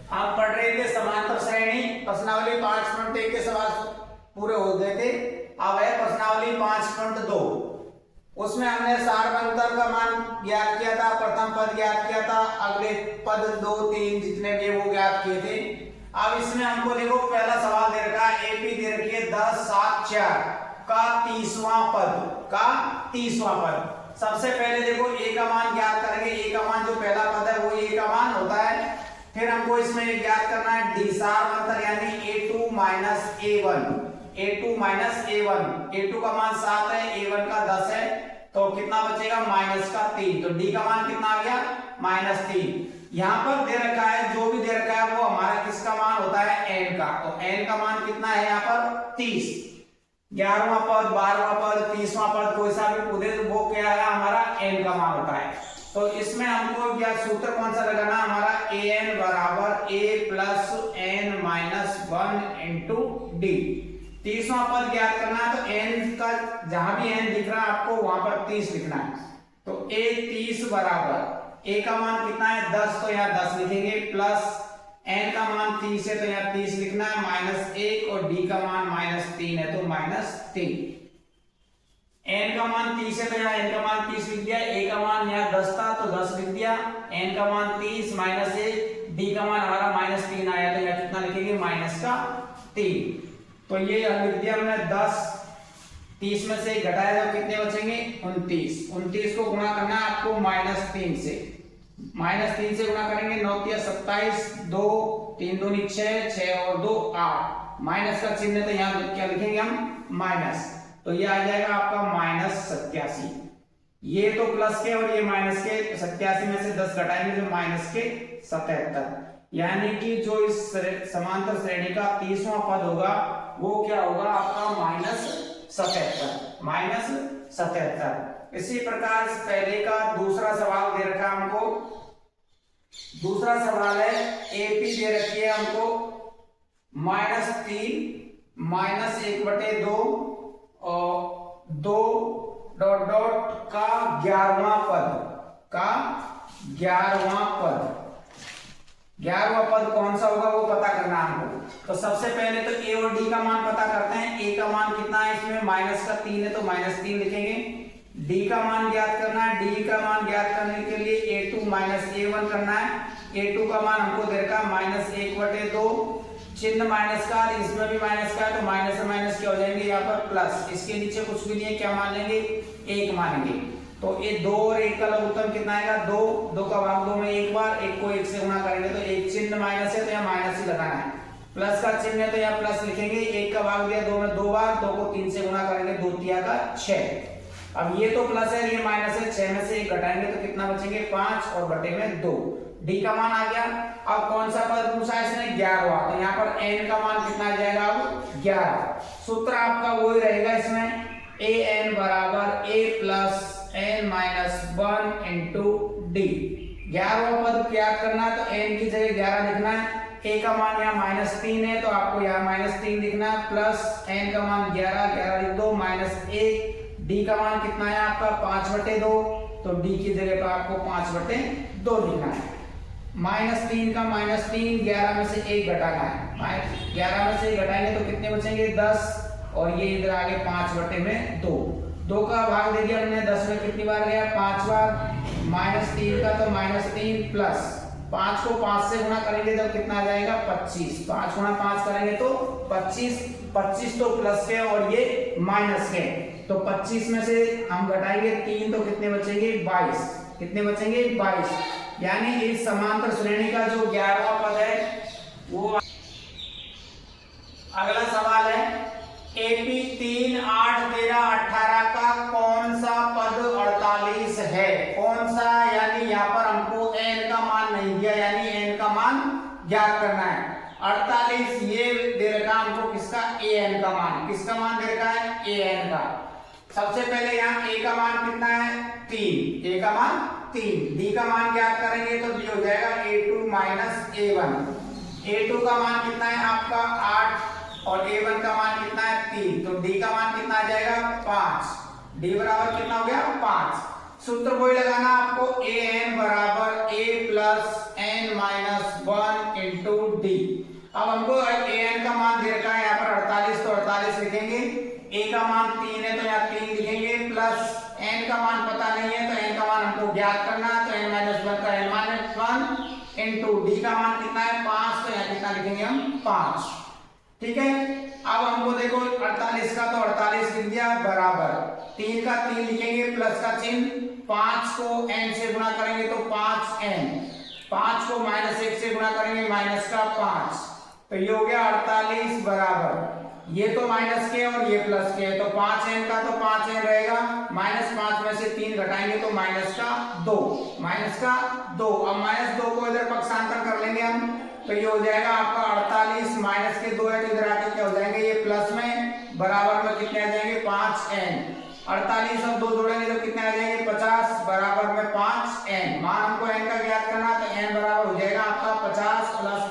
आप पढ़ रहे थे समांतर श्रेणी प्रश्नावली 5.1 के सवाल पूरे हो गए थे। अब है प्रश्नावली 5.2। उसमें हमने सारवंतर का मान ज्ञात किया था, प्रथम पद ज्ञात किया था, अगले पद 2, 3 जितने भी वो ज्ञात किए थे। अब इसमें हमको देखो पहला सवाल दे रखा है, एपी दे रखी है 10, 7, 4 का 30वां पद। सबसे पहले देखो ए का मान ज्ञात करेंगे। ए का मान जो पहला पद है वो ए का मान होता है। फिर हमको इसमें ज्ञात करना है डी सारवंतर यानी a2 माइनस a1। a2 का मान 7 है, a1 का 10 है, तो कितना बचेगा माइनस का 3। तो डी का मान कितना आ गया -3। यहाँ पर दे रखा है, जो भी दे रखा है वो हमारा किसका मान होता है n का। तो n का मान कितना है यहाँ पर 30। 11वां पद, 12वां पद, 30वां पद कोई सा भी पूछे तो वो क्या है हमारा n का मान होता है। तो इसमें हमको क्या सूत्र कौन सा लगाना, हमारा an बराबर a plus n minus 1 into D. 30वां पद ज्ञात करना है तो n का जहां भी n दिख रहा है आपको वहां पर 30 लिखना है। तो a 30 बराबर a का मान कितना है 10, तो यहाँ 10 लिखेंगे, प्लस n का मान 30 है तो यहाँ 30 लिखना है, -1 और d का मान -3 है तो -3। n का मान 30 है तो यहाँ n का मान 30 लिख दिया, a का मान यहाँ 10 था तो 10 लिख दिया, n का मान 30 -1, d का मान हमारा -3 आया तो यहाँ कितना लिखेंगे -3। तो ये लिख दिया हमने 10। 30 में से घटाया तो कितने बचेंगे 29। 29 को गुणा करना है आपको -3 से। -3 से गुणा करेंगे 9 × 27, 2 3 दूनी 6, 6 और 2 8। माइनस का चिन्ह तो यहाँ क्या लिखेंगे हम माइनस, तो ये आ जाएगा आपका -87। ये तो प्लस के और ये माइनस के, 87 में से 10 घटाएंगे तो -77। यानी कि जो इस समांतर श्रेणी का 30वां पद होगा वो क्या होगा आपका -77। इसी प्रकार पहले का दूसरा सवाल दे रखा है हमको। दूसरा सवाल है एपी दे रखी है हमको -3 -1/2 और 2 डॉट डॉट का 11वां पद कौन सा होगा वो पता करना हमको। तो सबसे पहले तो ए और डी का मान पता करते हैं। ए का मान कितना है इसमें -3 है तो -3 लिखेंगे। डी का मान ज्ञात करना है। डी का मान ज्ञात करने के लिए a2 माइनस a1 करना है। a2 का मान हमको दे रखा -1/2, चिन्ह माइनस का, इसमें भी माइनस का है तो माइनस से माइनस क्या हो जाएंगे यहाँ पर प्लस। इसके नीचे कुछ भी नहीं है, क्या मान लेंगे 1 मानेंगे। तो ये 2 और 1 का लघुत्तम कितना आएगा 2। 2 का भाग 2 में एक बार, 1 को 1 से गुणा करेंगे तो एक चिन्ह माइनस है तो यहाँ माइनस ही लगाना है। प्लस का चिन्ह है तो यहाँ प्लस लिखेंगे। 1 का भाग दिया 2 में 2 बार, 2 को 3 से गुणा करेंगे 2 × 6। अब ये तो प्लस है ये माइनस है, 6 में से 1 घटाएंगे तो कितना बचेंगे 5 और बटे में 2। डी का मान आ गया। अब कौन सा पद पूछा इसने 11वां, तो यहाँ पर n का मान कितना आ जाएगा अब 11। सूत्र आपका वही रहेगा इसमें, an बराबर a plus n minus 1 into D. 11वां पद ज्ञात करना है तो n की जगह 11 लिखना है। a का मान यहाँ -3 है तो आपको यहाँ -3 लिखना है, प्लस n का मान 11 लिख दो, -1। डी का मान कितना है आपका 5/2, तो डी की जगह पर आपको 5/2 लिखना है। -3 का -3, 11 में से 1 घटाना है। 11 में से 1 घटाएंगे तो कितने बचेंगे 10 और ये इधर आगे 5/2। 2 का भाग दे दिया हमने, 10 में कितनी बार गया 5 बार। -3 का तो -3 प्लस 5 को 5 से गुणा करेंगे तो कितना आ जाएगा 25। 5 गुणा 5 करेंगे तो 25। 25 तो प्लस के और ये माइनस के, तो 25 में से हम घटाएंगे 3 तो कितने बचेंगे 22। कितने बचेंगे 22। यानी इस समांतर श्रेणी का जो 11वां पद है वो। अगला सवाल है एपी 3, 8, 13, 18 का कौन सा पद 48 है। कौन सा, यानी यहाँ पर हमको n का मान नहीं दिया, यानी n का मान ज्ञात करना है। 48 ये दे रखा हमको किसका an का मान। किसका मान दे रखा है an का। सबसे पहले यहाँ a का मान कितना है 3, a का मान 3। d का मान ज्ञात करेंगे तो d हो जाएगा a2 माइनस a1। a2 का मान कितना है आपका 8 और a1 का मान कितना है 3, तो d का मान कितना आ जाएगा 5। d बराबर कितना हो गया 5। सूत्र वही लगाना आपको, an बराबर a plus n minus 1 into अब हमको an का मान दे रखा है यहाँ पर 48, तो 48 लिखेंगे। a का मान 3 है तो यहाँ 3 लिखेंगे, प्लस n का मान पता नहीं है तो n का मान हमको ज्ञात करना है, तो n-1 का n-1 इंटू d का मान कितना है 5, तो यहाँ कितना लिखेंगे हम 5। ठीक है, अब हमको देखो 48 का तो 48 लिख दिया बराबर 3 का 3 लिखेंगे, प्लस का चिन्ह, 5 को n से गुणा करेंगे तो 5n, 5 को -1 से गुणा करेंगे माइनस का 5, तो ये हो गया 48 बराबर, ये तो माइनस के और ये प्लस के, तो 5n का तो 5n रहेगा, -5 में से 3 घटाएंगे तो माइनस का 2, अब -2 को इधर पक्षांतर कर लेंगे हम, तो ये हो जाएगा आपका 48 माइनस के 2 है तो इधर आके क्या हो जाएंगे ये प्लस में, बराबर में कितने आ जाएंगे 5n, 48 और 2 जोड़ेंगे तो कितने आ जाएंगे 50, बराबर में 5n, मान हमको n का ज्ञात करना, तो n बराबर हो जाएगा आपका 50 प्लस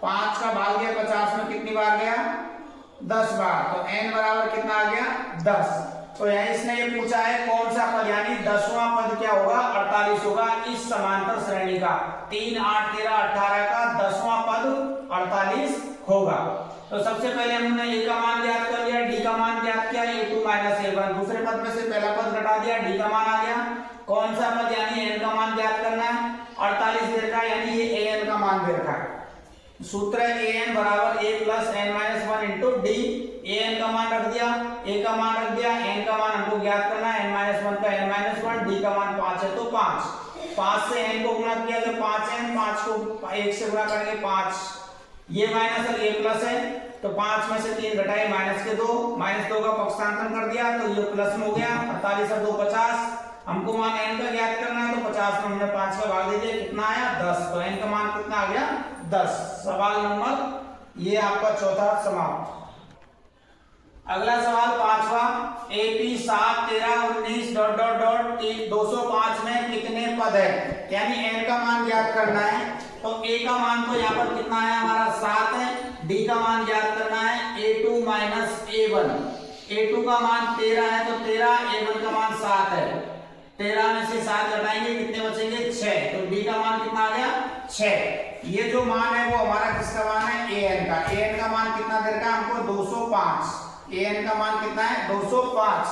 5 का भाग गया 50 में कितनी बार गया 10 बार, तो n बराबर कितना आ गया 10। तो यहाँ इसने ये पूछा है कौन सा पद, यानी 10वां पद क्या होगा 48 होगा इस समांतर श्रेणी का, 3 8 13 18 का 10वां पद 48 होगा। तो सबसे पहले हमने a का मान ज्ञात कर लिया, d का मान ज्ञात किया, a2 a1, दूसरे पद में से पहला पद घटा दिया, d का मान आ गया, कौन सा पद यानी n का मान ज्ञात करना है, 48 दे रखा है यानी ये an का मान दे रखा है, सूत्र है an बराबर a plus n-1 into D, an का मान रख दिया, a का मान रख दिया, n का मान हमको ज्ञात करना है, n-1 का n-1, d का मान 5 है तो 5 से n को गुणा किया तो 5n, 5 को 1 से गुणा करेंगे 5, ये माइनस और ये प्लस है, तो 5 में से 3 घटाए माइनस के 2, -2 का पक्षांतर कर दिया तो ये प्लस में हो गया, 48 और 2 50, हमको मान n का ज्ञात करना है तो 50 में हमने 5 का भाग दे दिया, कितना आया 10, तो n का मान कितना आ गया 10। सवाल नंबर ये आपका चौथा समाप्त। अगला सवाल 5वां, AP 7 13 19 डॉट डॉट डॉट 205 में कितने पद है, यानी n का मान ज्ञात करना है, तो a का मान तो यहाँ पर कितना है हमारा 7 है, d का मान ज्ञात करना है a2 a1, a2 का मान 13 है तो 13, a1 का मान 7 है, 13 में से 7 घटाएंगे कितने बचेंगे 6, तो d का मान कितना आ गया 6। ये जो मान है वो हमारा किसका मान है an का, an का मान कितना दे रखा है हमको 205, an का मान कितना है 205,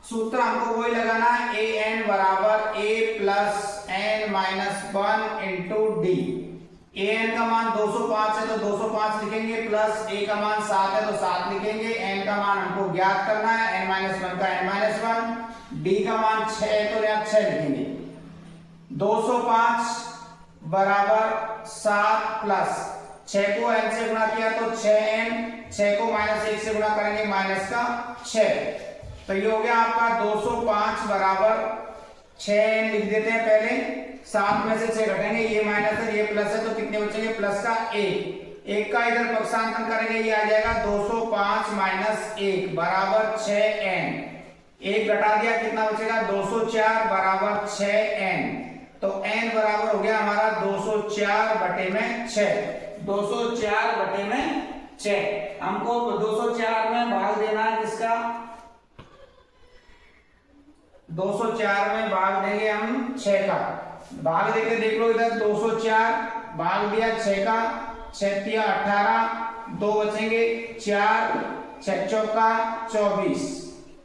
सूत्र हमको वही लगाना है an बराबर a plus n-1 into D, an का मान 205 है तो 205 लिखेंगे, प्लस a का मान 7 है तो 7 लिखेंगे, n का मान हमको ज्ञात करना है, n-1 का n-1, d का मान 6 है तो यहाँ 6 लिखेंगे, 205 बराबर 7 प्लस 6 को n से गुणा किया तो 6n, 6 को -1 से गुणा करेंगे माइनस का 6, तो ये हो गया आपका 205 बराबर 6n लिख देते हैं पहले, 7 में से 6 घटेंगे, ये माइनस है ये प्लस है तो कितने बचेंगे प्लस का 1 का इधर पक्षांतर करेंगे, ये आ जाएगा 205 माइनस 1 बराबर 6n, 1 घटा दिया कितना बचेगा 204 बराबर 6n, तो n बराबर हो गया हमारा 204 बटे में 6, 204 बटे में 6, हमको 204 में भाग देना है किसका, 204 में भाग देंगे हम 6 का, भाग देके देख लो इधर 204 भाग दिया 6 का, 6 तिया 18, 2 बचेंगे 4, 6 चौका 24,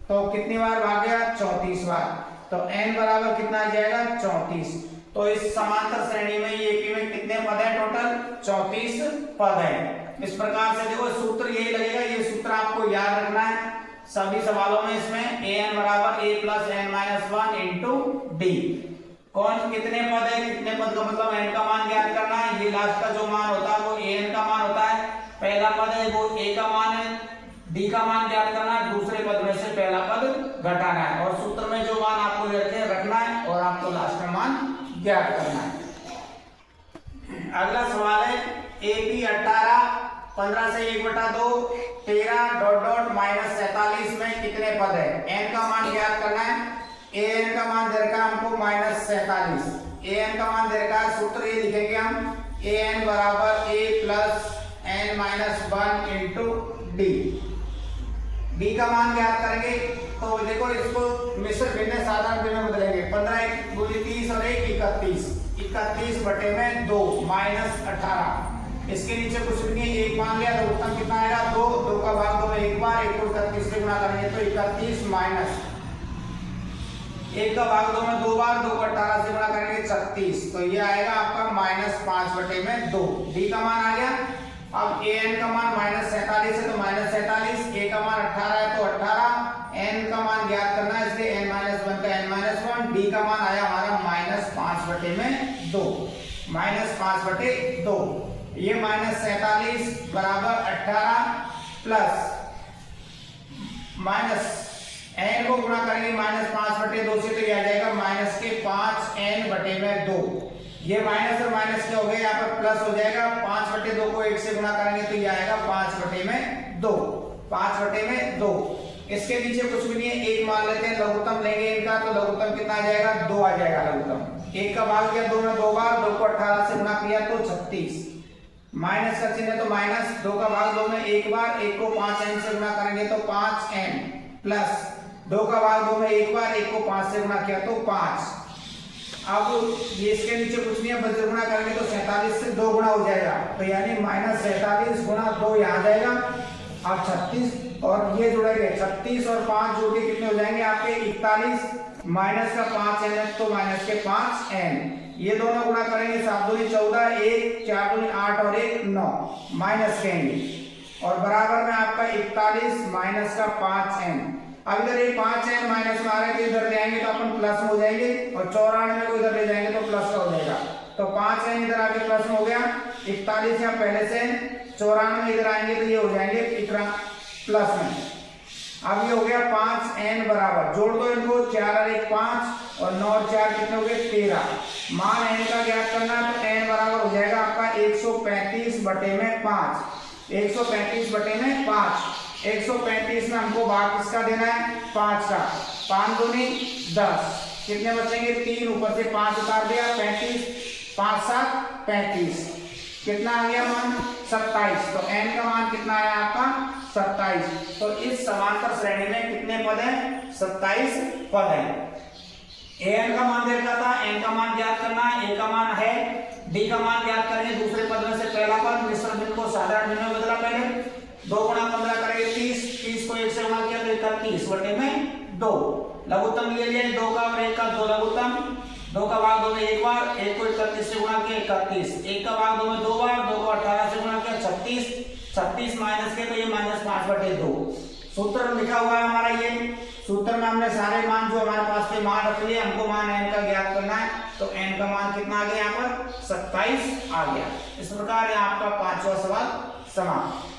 तो कितनी बार भाग गया 34 बार, तो n बराबर कितना आ जाएगा 34। तो इस समांतर श्रेणी में ये AP में कितने पद है टोटल 34 पद है। इस प्रकार से देखो सूत्र यही लगेगा, ये सूत्र आपको याद रखना है सभी सवालों में, इसमें an बराबर a plus n-1 into D, कौन कितने पद है, कितने पद का मतलब n का मान ज्ञात करना है, ये लास्ट का जो मान होता है वो an का मान होता है, पहला पद है वो a का मान है, d का मान ज्ञात करना है, दूसरे पद में से पहला पद घटाना है, और सूत्र में जो मान आपको रखना है और आपको लास्ट में मान ज्ञात करना है। अगला सवाल है AP 18 15 से 1/2 13 डॉट डॉट -47 में कितने पद है, n का मान ज्ञात करना है, an का मान दे रखा है हमको -47, an का मान दे रखा है, सूत्र ये लिखेंगे हम an बराबर a plus n-1 into D, d का मान ज्ञात करेंगे, तो देखो इसको मिश्र भिन्न साधारण भिन्न में बदलेंगे, 15 गुणित 30 और 1 31, 31 बटे में 2 -18, इसके नीचे कुछ भी नहीं, एक मान लिया तो उत्तर कितना आएगा 2, 2 का भाग 2 में एक बार, 1 को 31 से गुणा करेंगे तो 31 माइनस 1 का भाग 2 में दो बार, 2 को 18 से गुणा करेंगे 36, तो ये आएगा आपका -5/2। डी का मान आ गया। अब an का मान -47 है तो -47, a का मान 18 है तो 18, n का मान ज्ञात करना है इसलिए n - 1 का n - 1, डी का मान आया हमारा -5/2, -5/2। ये -47 बराबर 18 प्लस माइनस n को गुणा करेंगे -5/2 से तो ये आ जाएगा -5n/2। ये माइनस और माइनस क्या हो गया, यहाँ पर प्लस हो जाएगा। 5/2 को 1 से गुणा करेंगे तो ये आएगा 5/2, 5/2। इसके नीचे कुछ भी नहीं है, एक मान लेते हैं, लघुत्तम लेंगे इनका तो लघुत्तम कितना आ जाएगा 2 आ जाएगा लघुत्तम। 1 का भाग किया 2 में दो बार, 2 को 18 से गुणा किया तो 36, माइनस का चिन्ह है तो माइनस, 2 का भाग 2 में एक बार, 1 को 5n से गुणा करेंगे तो 5n प्लस 2 का भाग 2 में एक बार, 1 को 5 से गुणा किया तो 5। अब ये इसके नीचे कुछ नहीं है, बस गुणा करेंगे तो 47 से 2 गुणा हो जाएगा तो यानी -47 गुणा 2 यहाँ आ जाएगा। अब 36 और ये जुड़ेंगे, 36 और 5 जोड़ के कितने हो जाएंगे आपके 41, माइनस का 5n है तो माइनस के 5n, ये दोनों गुणा करेंगे 7 दूनी 14, 1 4 दूनी 8 और 1 9, माइनस कहेंगे और बराबर में आपका 41 माइनस का 5n। अब इधर ये 5n माइनस में आ रहा है तो इधर ले आएंगे तो अपन प्लस में हो जाएंगे और 94 को इधर ले जाएंगे तो प्लस का हो जाएगा, तो 5n इधर आके प्लस में हो गया, 41 यहाँ पहले से, 94 इधर आएंगे तो ये हो जाएंगे प्लस में। अब ये हो गया 5n बराबर, जोड़ दो इनको, 4 और 1 5 और 9 और 4 कितने हो गए 13। मान n का ज्ञात करना है तो n बराबर हो जाएगा आपका 135/5, 135/5। 135 में हमको भाग किसका देना है 5 का, 5 दूनी 10, कितने बचेंगे 3, ऊपर से 5 उतार दिया 35, 5 7 35, कितना आ गया मान 27, तो n का मान कितना आया आपका 27। तो इस समांतर श्रेणी में कितने पद हैं 27 पद हैं। an का मान देखा था, n का मान ज्ञात करना है, a का मान है, d का मान ज्ञात करेंगे। दूसरे पद में से पहला पद मिश्र भिन्न को साधारण भिन्न में बदला, पहले 2 गुणा 15 करेंगे 30, 30 को 1 से गुणा किया तो 31/2। लघुत्तम ले लिया 2 का और 1 का, 2 लघुत्तम, 2 का भाग 2 में एक बार, 1 को 31 से गुणा किया 31, 1 का भाग 2 में दो बार, 2 को 18 से गुणा किया 36, 36 माइनस के तो ये -5/2। सूत्र लिखा हुआ है हमारा, ये सूत्र में हमने सारे मान जो हमारे पास के मान रख लिए, हमको मान n का ज्ञात करना है तो n का मान कितना आ गया यहाँ पर 27 आ गया। इस प्रकार यहाँ आपका 5वां सवाल समाप्त।